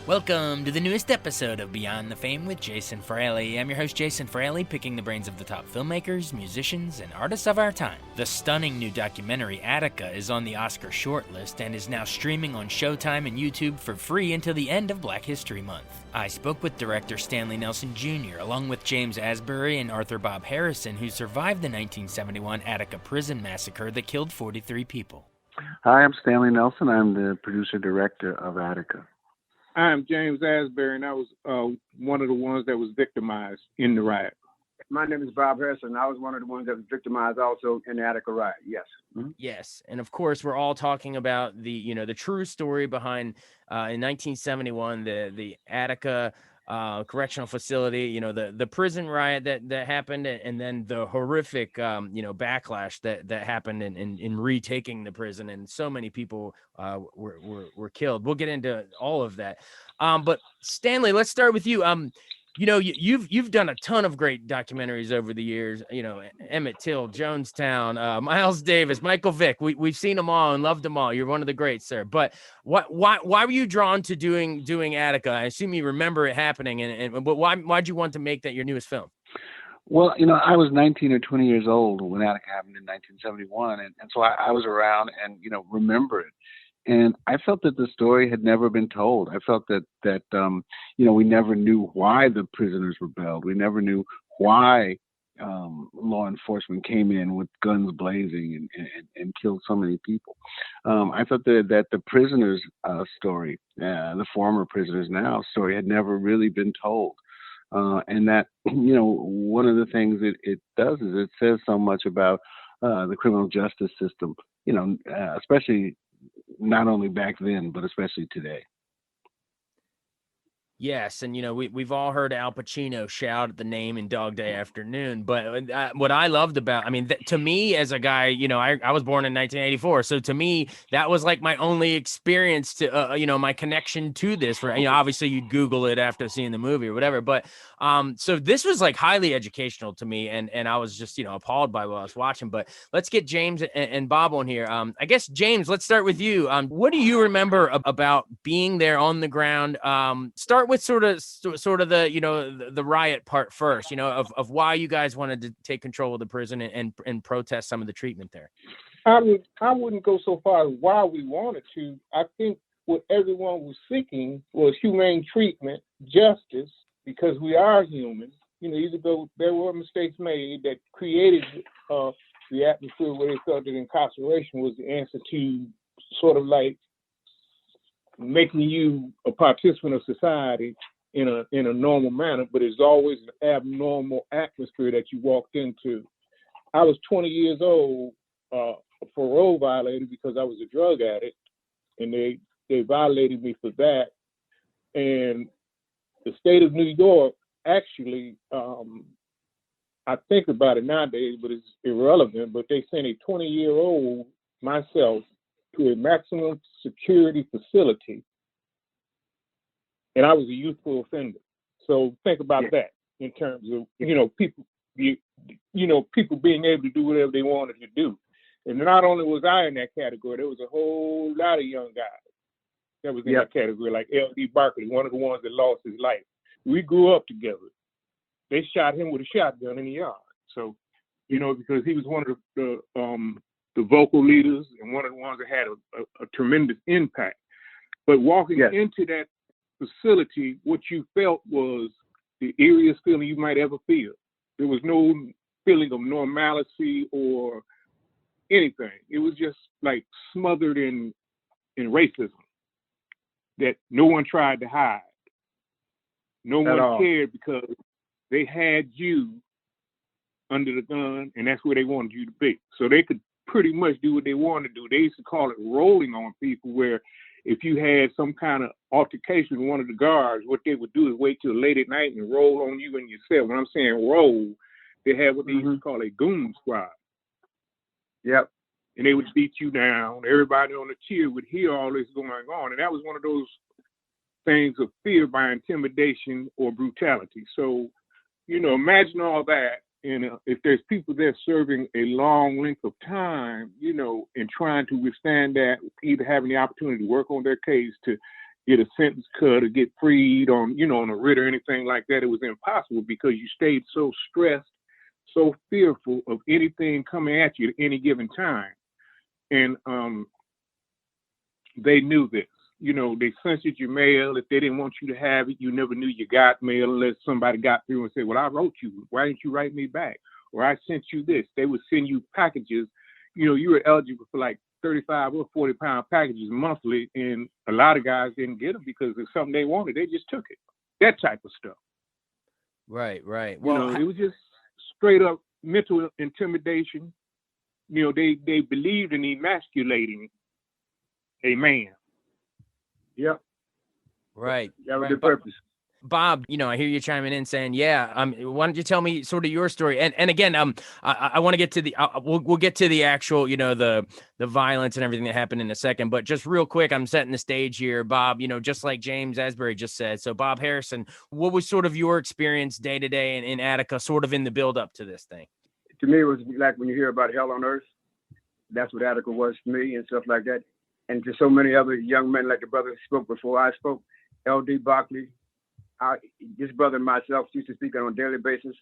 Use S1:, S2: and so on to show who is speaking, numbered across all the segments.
S1: Welcome to the newest episode of Beyond the Fame with Jason Fraley. I'm your host, Jason Fraley, picking the brains of the top filmmakers, musicians, and artists of our time. The stunning new documentary Attica is on the Oscar shortlist and is now streaming on Showtime and YouTube for free until the end of Black History Month. I spoke with director Stanley Nelson Jr., along with James Asbury and Arthur Bob Harrison, who survived the 1971 Attica prison massacre that killed 43 people.
S2: Hi, I'm Stanley Nelson. I'm the producer-director of Attica.
S3: I'm James Asbury, and I was one of the ones that was victimized in the riot.
S4: My name is Bob Harrison. I was one of the ones that was victimized also in the Attica riot. Yes.
S5: Mm-hmm. Yes, and of course, we're all talking about the true story behind in 1971 the Attica correctional facility. The prison riot that happened, and then the horrific backlash that happened in retaking the prison, and so many people were killed. We'll get into all of that. But Stanley, let's start with you. You've done a ton of great documentaries over the years. Emmett Till, Jonestown, Miles Davis, Michael Vick. We've seen them all and loved them all. You're one of the greats, sir. But why were you drawn to doing Attica? I assume you remember it happening, but why'd you want to make that your newest film?
S2: Well, I was 19 or 20 years old when Attica happened in 1971, and so I was around and remember it. And I felt that the story had never been told. I felt that we never knew why the prisoners rebelled. We never knew why law enforcement came in with guns blazing and killed so many people. I thought that the prisoners' story, the former prisoners now story, had never really been told. And that, one of the things it does is it says so much about the criminal justice system, especially not only back then, but especially today.
S5: Yes, and we've all heard Al Pacino shout at the name in Dog Day Afternoon, but what I loved about, to me as a guy, I was born in 1984, so to me that was like my only experience to, my connection to this. Right? Obviously you'd Google it after seeing the movie or whatever, but so this was like highly educational to me, and I was just appalled by what I was watching. But let's get James and Bob on here. I guess James, let's start with you. What do you remember about being there on the ground? Start with sort of the the riot part first, of why you guys wanted to take control of the prison and protest some of the treatment there.
S3: I wouldn't go so far as why we wanted to. I think what everyone was seeking was humane treatment, justice, because we are human. Even though there were mistakes made that created the atmosphere where they felt that incarceration was the answer to sort of like making you a participant of society in a normal manner, but it's always an abnormal atmosphere that you walked into. I was 20 years old, a parole violator because I was a drug addict, and they violated me for that. And the state of New York actually, I think about it nowadays, but it's irrelevant, but they sent a 20-year-old, myself, to a maximum security facility, and I was a youthful offender. So think about that in terms of people, people being able to do whatever they wanted to do. And not only was I in that category, there was a whole lot of young guys that was in that category, like L.D. Barkley, one of the ones that lost his life. We grew up together. They shot him with a shotgun in the yard. So, because he was one of the vocal leaders and one of the ones that had a tremendous impact. But walking into that facility, what you felt was the eeriest feeling you might ever feel. There was no feeling of normalcy or anything. It was just like smothered in racism that no one tried to hide. No one cared because they had you under the gun, and that's where they wanted you to be. So they could pretty much do what they wanted to do. They used to call it rolling on people, where if you had some kind of altercation with one of the guards, what they would do is wait till late at night and roll on you in your cell. When I'm saying roll, they had what they used to call a goon squad.
S4: Yep.
S3: And they would beat you down. Everybody on the tier would hear all this going on. And that was one of those things of fear by intimidation or brutality. So, imagine all that. And if there's people there serving a long length of time, and trying to withstand that, either having the opportunity to work on their case, to get a sentence cut or get freed on, on a writ or anything like that. It was impossible because you stayed so stressed, so fearful of anything coming at you at any given time. And they knew this. They censored your mail. If they didn't want you to have it, you never knew you got mail unless somebody got through and said, well, I wrote you. Why didn't you write me back? Or I sent you this. They would send you packages. You were eligible for like 35 or 40-pound packages monthly, and a lot of guys didn't get them because it's something they wanted. They just took it. That type of stuff.
S5: Right.
S3: Well, it was just straight up mental intimidation. They believed in emasculating a man.
S4: Yep.
S5: Right.
S4: That was the purpose.
S5: Bob, I hear you chiming in saying, yeah. Why don't you tell me sort of your story? And again, I want to get to the, we'll get to the actual, the violence and everything that happened in a second. But just real quick, I'm setting the stage here, Bob. Just like James Asbury just said. So, Bob Harrison, what was sort of your experience day to day in Attica, sort of in the build up to this thing?
S4: To me, it was like when you hear about hell on earth. That's what Attica was to me and stuff like that. And to so many other young men, like the brother who spoke before I spoke, L.D. Barkley. This brother and myself used to speak on a daily basis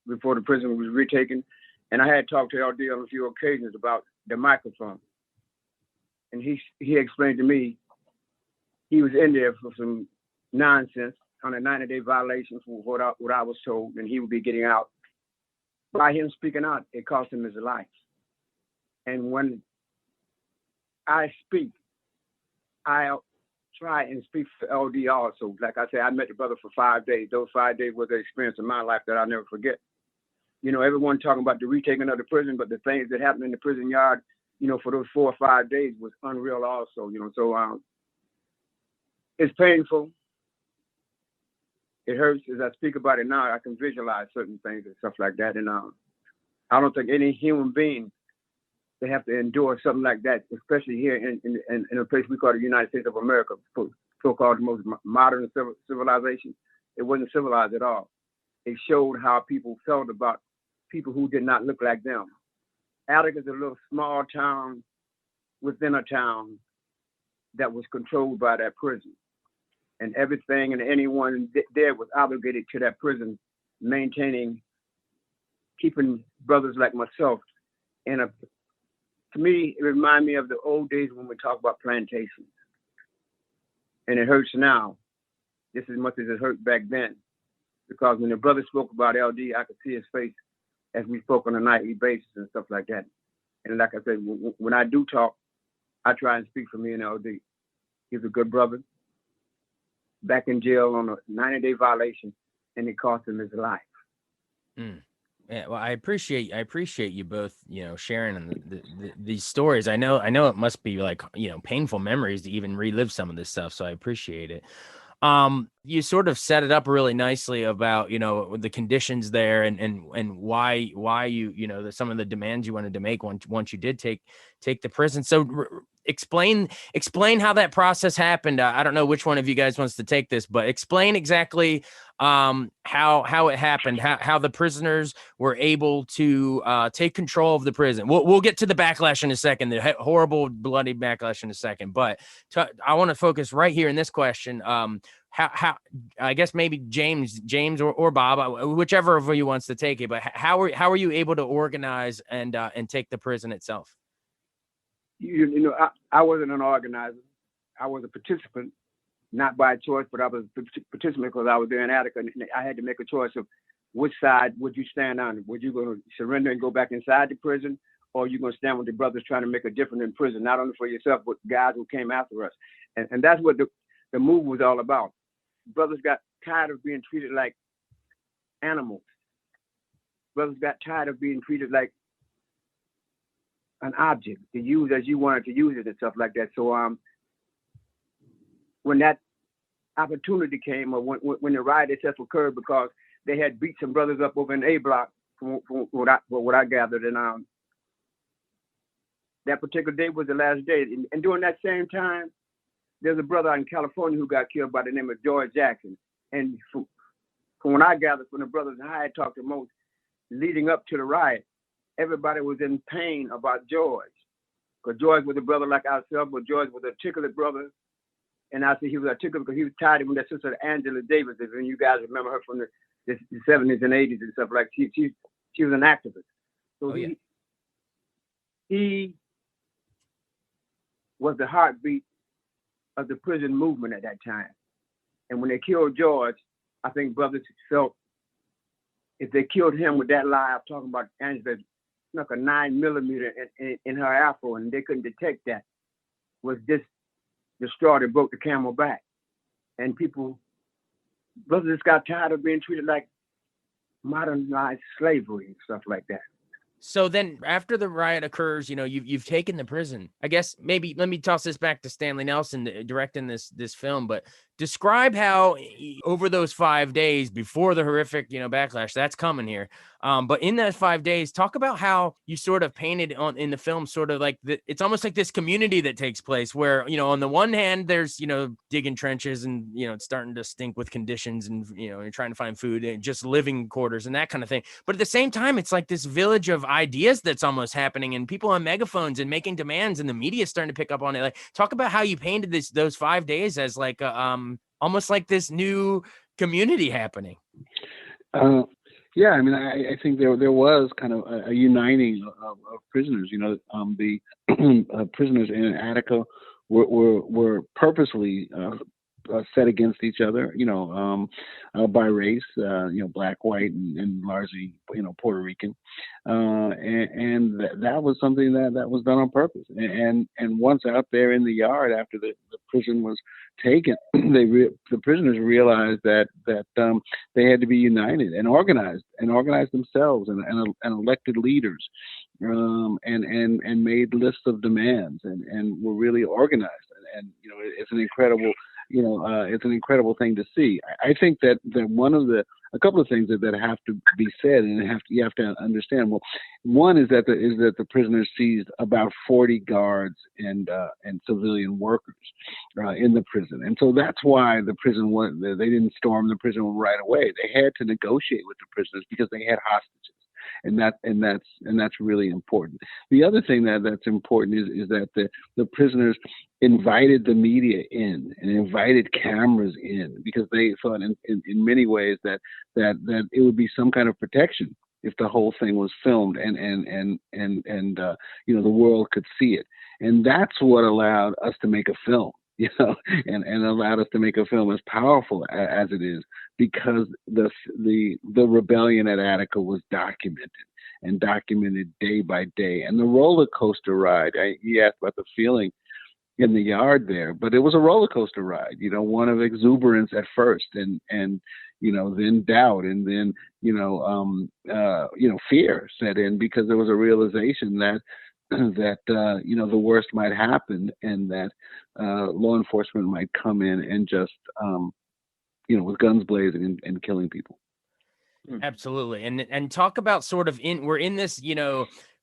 S4: before the prison was retaken. And I had talked to LD on a few occasions about the microphone. And he explained to me he was in there for some nonsense on a 90-day violation for what I was told, and he would be getting out. By him speaking out, it cost him his life. And when I speak, I try and speak for LD also. Like I said, I met the brother for 5 days. Those 5 days was an experience in my life that I'll never forget. Everyone talking about the retaking of the prison, but the things that happened in the prison yard, for those 4 or 5 days was unreal also, So it's painful. It hurts. As I speak about it now, I can visualize certain things and stuff like that. And I don't think any human being they have to endure something like that, especially here in a place we call the United States of America, so-called the most modern civilization. It wasn't civilized at all. It showed how people felt about people who did not look like them. Attica is a little small town within a town that was controlled by that prison. And everything and anyone there was obligated to that prison, keeping brothers like myself in a. To me, it reminds me of the old days when we talk about plantations. And it hurts now, just as much as it hurt back then. Because when the brother spoke about LD, I could see his face as we spoke on a nightly basis and stuff like that. And like I said, when I do talk, I try and speak for me and LD. He's a good brother, back in jail on a 90-day violation, and it cost him his life.
S5: Yeah, well, I appreciate you both, sharing these stories. I know it must be like, painful memories to even relive some of this stuff. So I appreciate it. You sort of set it up really nicely about, the conditions there and why you, some of the demands you wanted to make once you did take the prison. So explain how that process happened. I don't know which one of you guys wants to take this, but explain exactly how it happened, how the prisoners were able to take control of the prison. We'll get to the backlash in a second, the horrible, bloody backlash in a second. But I want to focus right here in this question. How I guess maybe James or Bob, whichever of you wants to take it. But how are you able to organize and take the prison itself?
S4: I wasn't an organizer. I was a participant. Not by choice, but I was a participant because I was there in Attica. And I had to make a choice of which side would you stand on. Would you going to surrender and go back inside the prison, or are you going to stand with the brothers trying to make a difference in prison, not only for yourself, but guys who came after us? And that's what the move was all about. Brothers got tired of being treated like animals. Brothers got tired of being treated like an object to use as you wanted to use it and stuff like that. So when that opportunity came, or when the riot itself occurred, because they had beat some brothers up over in A block, from what I gathered, and that particular day was the last day. And during that same time, there's a brother out in California who got killed by the name of George Jackson. And from what I gathered from the brothers I had talked to most, leading up to the riot, everybody was in pain about George, because George was a brother like ourselves, but George was an articulate brother. And I said he was Attica because he was tied with that sister Angela Davis. If you guys remember her from the 70s and 80s and stuff like that. She was an activist. So he was the heartbeat of the prison movement at that time. And when they killed George, I think brothers felt if they killed him with that lie, I'm talking about Angela snuck a 9mm in her afro and they couldn't detect that, was this the straw that broke the camel back. And brothers just got tired of being treated like modernized slavery and stuff like that.
S5: So then after the riot occurs, you've taken the prison. I guess maybe let me toss this back to Stanley Nelson directing this film, but describe how over those 5 days before the horrific, backlash that's coming here. But in that 5 days, talk about how you sort of painted in the film, sort of like it's almost like this community that takes place where, on the one hand, there's, digging trenches and, it's starting to stink with conditions and, you're trying to find food and just living quarters and that kind of thing. But at the same time, it's like this village of ideas that's almost happening and people on megaphones and making demands and the media starting to pick up on it. Like, talk about how you painted those 5 days as like almost like this new community happening.
S2: Yeah, I mean, I think there was kind of a uniting of prisoners. The prisoners in Attica were purposely set against each other, by race, black, white, and largely, Puerto Rican, and that was something that was done on purpose. And once out there in the yard after the prison was taken, the prisoners realized that they had to be united and organized themselves and elected leaders, and made lists of demands and were really organized. And it's an incredible. It's an incredible thing to see. I think that a couple of things that have to be said, and you have to understand. Well, one is that the prisoners seized about 40 guards and civilian workers in the prison, and so that's why the prison they didn't storm the prison right away. They had to negotiate with the prisoners because they had hostages. And that's really important. The other thing that's important is that the prisoners invited the media in and invited cameras in because they thought in many ways that it would be some kind of protection if the whole thing was filmed and the world could see it. And that's what allowed us to make a film. And allowed us to make a film as powerful as it is, because the rebellion at Attica was documented day by day. And the roller coaster ride, you asked about the feeling in the yard there, but it was a roller coaster ride, one of exuberance at first and then doubt, and then, fear set in because there was a realization that the worst might happen and that law enforcement might come in and just, with guns blazing and killing people.
S5: Absolutely. And talk about sort of we're in this,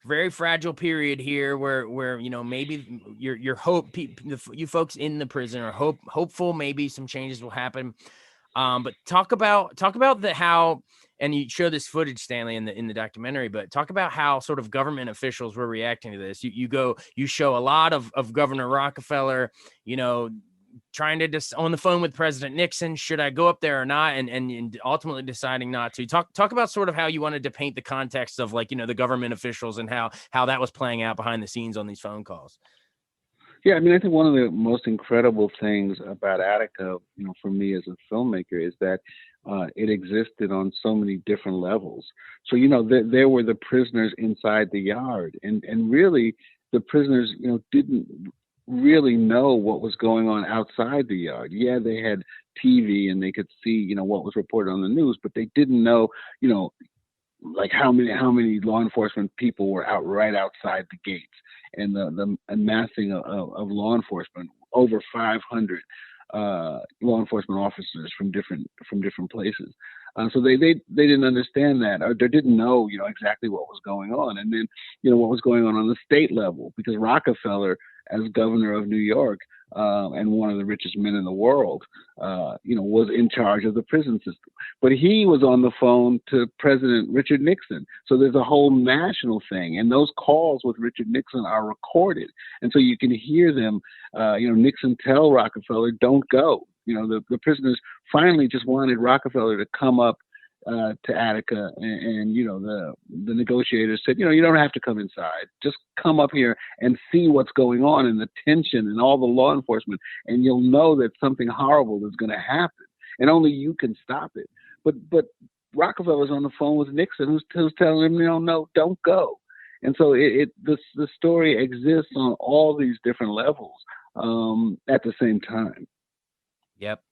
S5: very fragile period here where maybe your hope, you folks in the prison are hopeful maybe some changes will happen. But talk about how, and you show this footage, Stanley, in the documentary, but talk about how sort of government officials were reacting to this. You show a lot of Governor Rockefeller, trying to on the phone with President Nixon, should I go up there or not? And ultimately deciding not to. Talk about sort of how you wanted to paint the context of the government officials and how that was playing out behind the scenes on these phone calls.
S2: Yeah, I mean, I think one of the most incredible things about Attica, for me as a filmmaker, is that it existed on so many different levels. So, there were the prisoners inside the yard, and really the prisoners, didn't really know what was going on outside the yard. Yeah, they had TV and they could see, what was reported on the news, but they didn't know, like how many law enforcement people were right outside the gates, and the amassing of law enforcement, over 500 law enforcement officers from different places. So they didn't understand that, or they didn't know, exactly what was going on. And then, what was going on the state level, because Rockefeller, as governor of New York, and one of the richest men in the world, was in charge of the prison system. But he was on the phone to President Richard Nixon. So there's a whole national thing. And those calls with Richard Nixon are recorded. And so you can hear them, Nixon tell Rockefeller, don't go. The prisoners finally just wanted Rockefeller to come up to Attica, and the negotiators said, you don't have to come inside. Just come up here and see what's going on, and the tension and all the law enforcement, and you'll know that something horrible is going to happen, and only you can stop it. But Rockefeller's on the phone with Nixon, who's telling him, no, don't go. And so the story exists on all these different levels at the same time.
S5: Yep.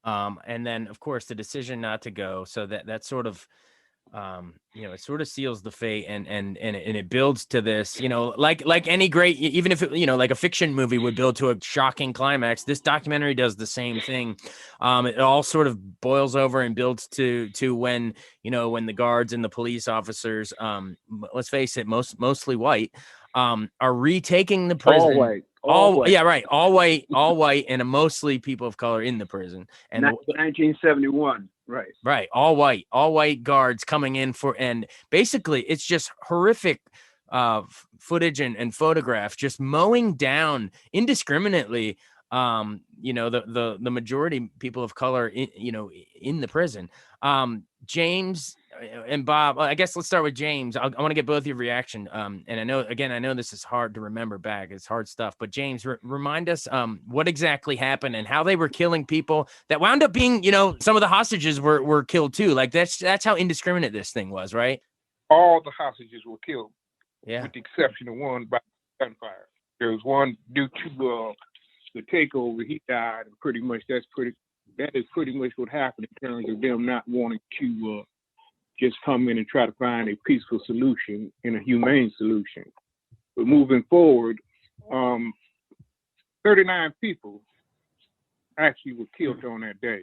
S5: And then, of course, the decision not to go. So that sort of, it sort of seals the fate, and it builds to this, like any great, even if it, like a fiction movie would build to a shocking climax, this documentary does the same thing. It all sort of boils over and builds to when, when the guards and the police officers, let's face it, mostly white, are retaking the prison.
S2: All white.
S5: Yeah, right. All white, and mostly people of color in the prison. And
S4: 1971, right.
S5: Right. All white guards coming in and basically it's just horrific footage and photographs, just mowing down indiscriminately, the majority people of color in the prison. James and Bob, I guess let's start with James. I want to get both of your reaction. And I know this is hard to remember back. It's hard stuff. But James, remind us what exactly happened and how they were killing people that wound up being, some of the hostages were killed too. Like that's how indiscriminate this thing was, right?
S3: All the hostages were killed,
S5: yeah,
S3: with the exception of one by gunfire. There was one due to the takeover. He died, and that is pretty much what happened in terms of them not wanting to just come in and try to find a peaceful solution and a humane solution. But moving forward, 39 people actually were killed on that day.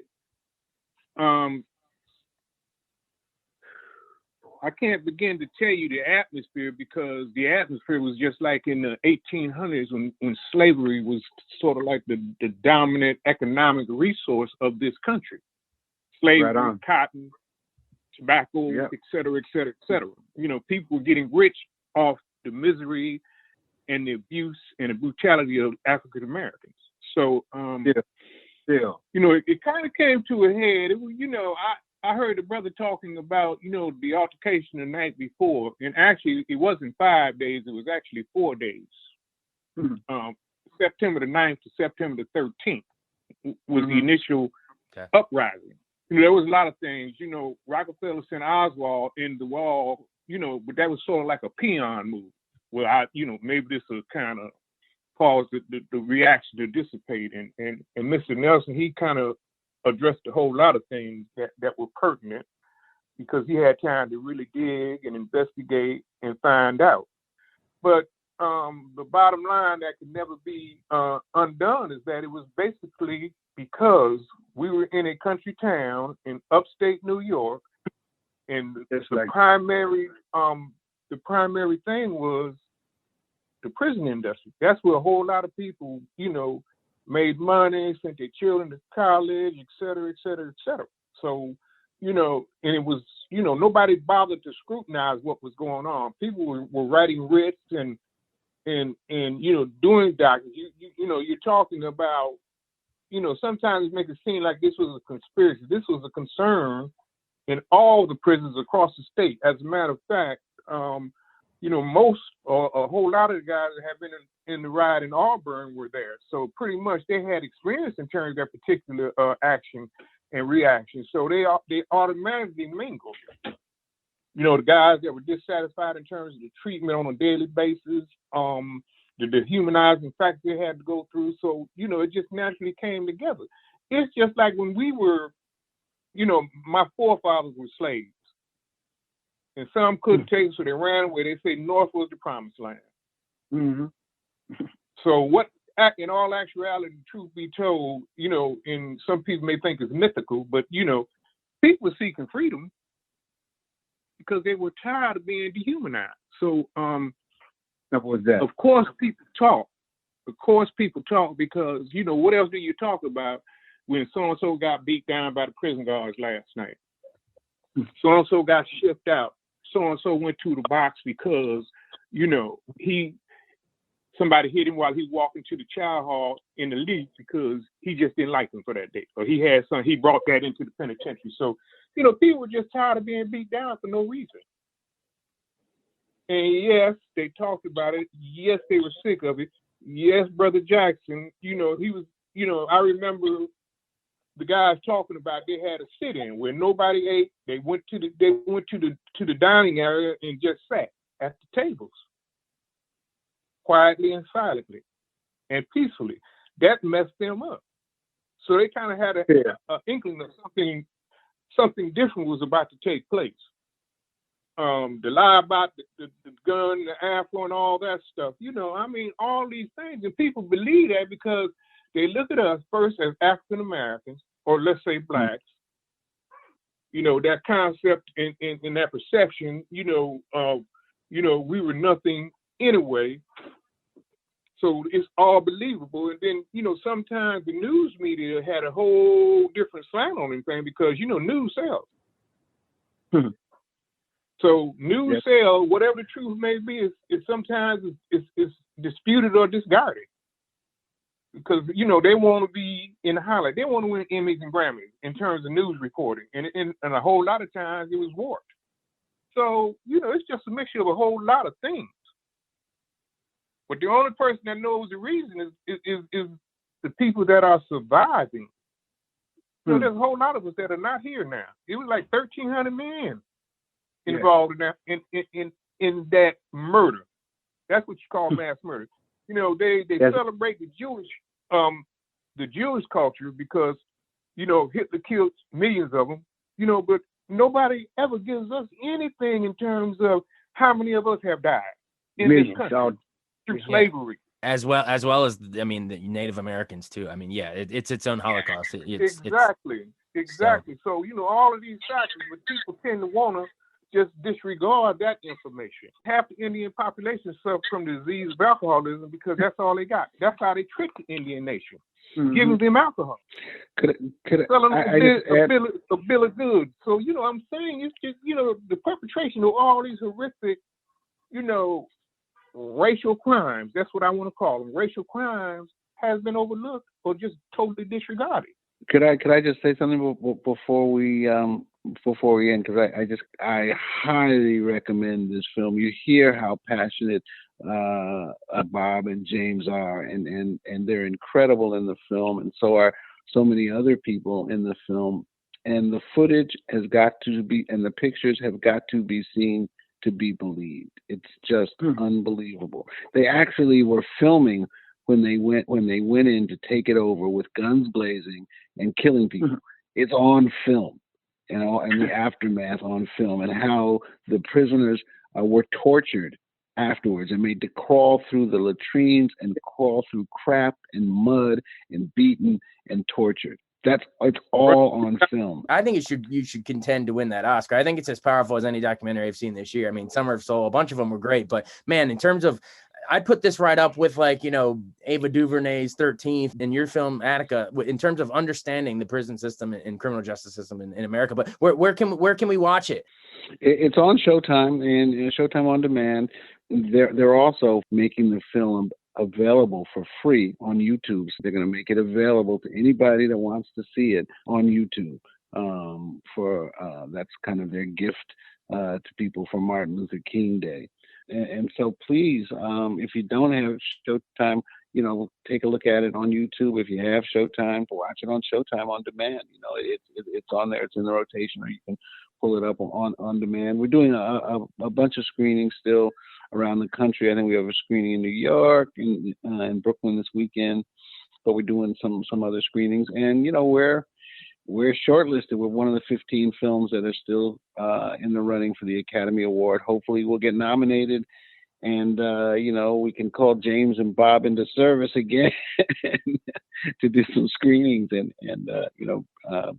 S3: I can't begin to tell you the atmosphere, because the atmosphere was just like in the 1800s when slavery was sort of like the dominant economic resource of this country. Slavery, right, cotton, tobacco, yep, et cetera, et cetera, et cetera. People were getting rich off the misery and the abuse and the brutality of African Americans. So, it kind of came to a head. It was, I heard the brother talking about, the altercation the night before, and actually it wasn't 5 days, it was actually 4 days. Mm-hmm. September the 9th to September the 13th was the initial uprising. There was a lot of things, Rockefeller sent Oswald in the wall, but that was sort of like a peon move. Well, maybe this will kind of cause the reaction to dissipate. And Mr. Nelson, he kind of addressed a whole lot of things that were pertinent, because he had time to really dig and investigate and find out. But the bottom line that could never be undone is that it was basically because we were in a country town in upstate New York, and the primary thing was the prison industry. That's where a whole lot of people, made money, sent their children to college, et cetera, et cetera, et cetera. So, and it was, nobody bothered to scrutinize what was going on. People were writing writs and doing documents. You're talking about, sometimes it makes it seem like this was a conspiracy. This was a concern in all the prisons across the state. As a matter of fact, most or a whole lot of the guys that have been in the riot in Auburn were there. So pretty much they had experience in terms of that particular action and reaction. So they automatically mingled. The guys that were dissatisfied in terms of the treatment on a daily basis, the dehumanizing factor they had to go through. So, it just naturally came together. It's just like when we were, my forefathers were slaves. And some couldn't take it, so they ran away. They say North was the promised land. Mm-hmm. So what, in all actuality, truth be told, and some people may think it's mythical, but, people were seeking freedom because they were tired of being dehumanized. So,
S4: what was that?
S3: Of course, people talk, of course people talk because, you know, what else do you talk about when so-and-so got beat down by the prison guards last night? So-and-so got shipped out. So-and-so went to the box because, you know, somebody hit him while he walked into the chow hall in the league because he just didn't like him for that day. Or he brought that into the penitentiary. So, you know, people were just tired of being beat down for no reason. And yes, they talked about it. Yes, they were sick of it. Yes, Brother Jackson, you know, he was, you know, I remember the guys talking about they had a sit-in where nobody ate. They went to the dining area and just sat at the tables, quietly and silently and peacefully. That messed them up. So they kind of had an inkling of something different was about to take place. The lie about the gun, the afro, and all that stuff. You know, I mean, all these things, and people believe that because they look at us first as African Americans, or let's say blacks. You know, that concept and that perception. You know, we were nothing anyway. So it's all believable. And then, you know, sometimes the news media had a whole different slant on anything because, you know, news sells. So news sells, whatever the truth may be, is sometimes it's disputed or discarded. Because, you know, they want to be in the highlight. They want to win Emmys and Grammys in terms of news reporting. And a whole lot of times it was warped. So, you know, it's just a mixture of a whole lot of things. But the only person that knows the reason is the people that are surviving. So there's a whole lot of us that are not here now. It was like 1,300 men involved in that in that murder. That's what you call mass murder. You know, they celebrate the Jewish culture because, you know, Hitler killed millions of them. You know, but nobody ever gives us anything in terms of how many of us have died in this country. Through slavery,
S5: as well as I mean the Native Americans too. I mean, it's its own Holocaust.
S3: Exactly. So you know all of these factors, but people tend to want to just disregard that information. Half the Indian population suffer from the disease of alcoholism because that's all they got. That's how they trick the Indian nation, giving them alcohol, selling them a bill of goods. So you know, I'm saying it's just the perpetration of all these horrific, racial crimes, that's what I want to call them. Racial crimes has been overlooked or just totally disregarded.
S2: Could I just say something before we end? Because I highly recommend this film. You hear how passionate Bob and James are, and they're incredible in the film, and so are so many other people in the film. And the footage has got to be, and the pictures have got to be seen to be believed. It's just unbelievable. They actually were filming when they went in to take it over with guns blazing and killing people. It's on film, and the aftermath on film, and how the prisoners were tortured afterwards and made to crawl through the latrines and crawl through crap and mud and beaten and tortured. It's all on film.
S5: I think you should contend to win that Oscar. I think it's as powerful as any documentary I've seen this year. I mean, Summer of Soul, a bunch of them were great, but man, in terms of, I'd put this right up with Ava DuVernay's 13th and your film Attica in terms of understanding the prison system and criminal justice system in America. But where can we watch it?
S2: It's on Showtime and Showtime on demand. They're also making the film available for free on YouTube. So they're going to make it available to anybody that wants to see it on YouTube. That's kind of their gift to people for Martin Luther King Day. And so please, if you don't have Showtime, take a look at it on YouTube. If you have Showtime, watch it on Showtime on demand. It's on there. It's in the rotation, or you can pull it up on demand. We're doing a bunch of screenings still around the country. I think we have a screening in New York and in Brooklyn this weekend, but we're doing some other screenings. And we're shortlisted. We're one of the 15 films that are still in the running for the Academy Award. Hopefully we'll get nominated, and we can call James and Bob into service again to do some screenings and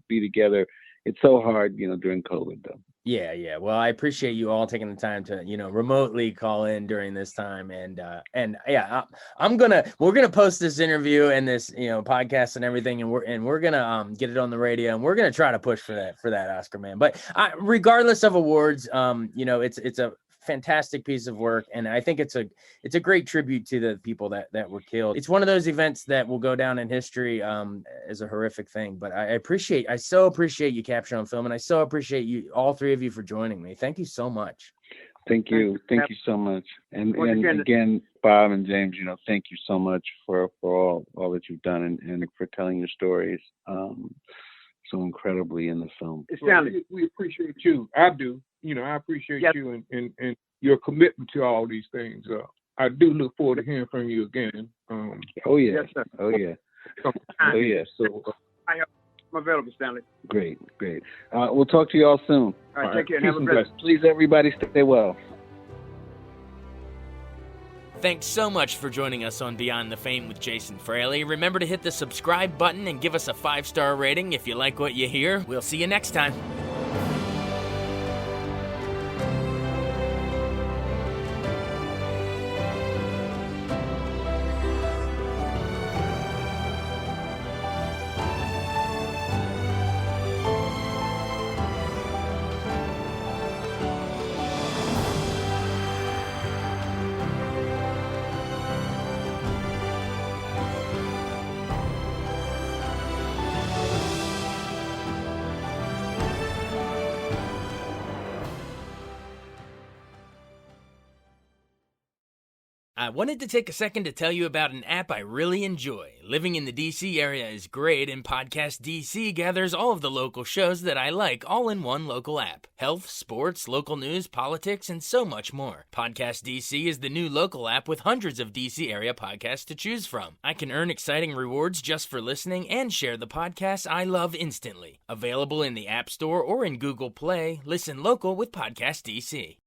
S2: be together. It's so hard, during COVID though.
S5: Yeah. Well, I appreciate you all taking the time to, remotely call in during this time. And yeah, we're gonna post this interview and this, podcast and everything, and we're gonna get it on the radio, and we're gonna try to push for that Oscar, man. But regardless of awards, it's a fantastic piece of work, and I think it's a great tribute to the people that were killed. It's one of those events that will go down in history as a horrific thing. But I so appreciate you capturing on film, and I so appreciate you, all three of you, for joining me. Thank you so much.
S2: Thank you so much. And again, Bob and James, thank you so much for all that you've done and for telling your stories so incredibly in the film.
S3: Stanley, we appreciate you. I do. I appreciate you and your commitment to all these things. I do look forward to hearing from you again.
S2: Oh yeah.
S4: Yes, sir.
S2: Oh yeah. Oh yeah.
S3: So
S4: I'm available, Stanley.
S2: Great. We'll talk to you all soon.
S4: All right, take care and have a good day.
S2: Please, everybody, stay well.
S1: Thanks so much for joining us on Beyond the Fame with Jason Fraley. Remember to hit the subscribe button and give us a 5-star rating if you like what you hear. We'll see you next time. I wanted to take a second to tell you about an app I really enjoy. Living in the DC area is great, and Podcast DC gathers all of the local shows that I like all in one local app. Health, sports, local news, politics, and so much more. Podcast DC is the new local app with hundreds of DC area podcasts to choose from. I can earn exciting rewards just for listening and share the podcasts I love instantly. Available in the App Store or in Google Play, listen local with Podcast DC.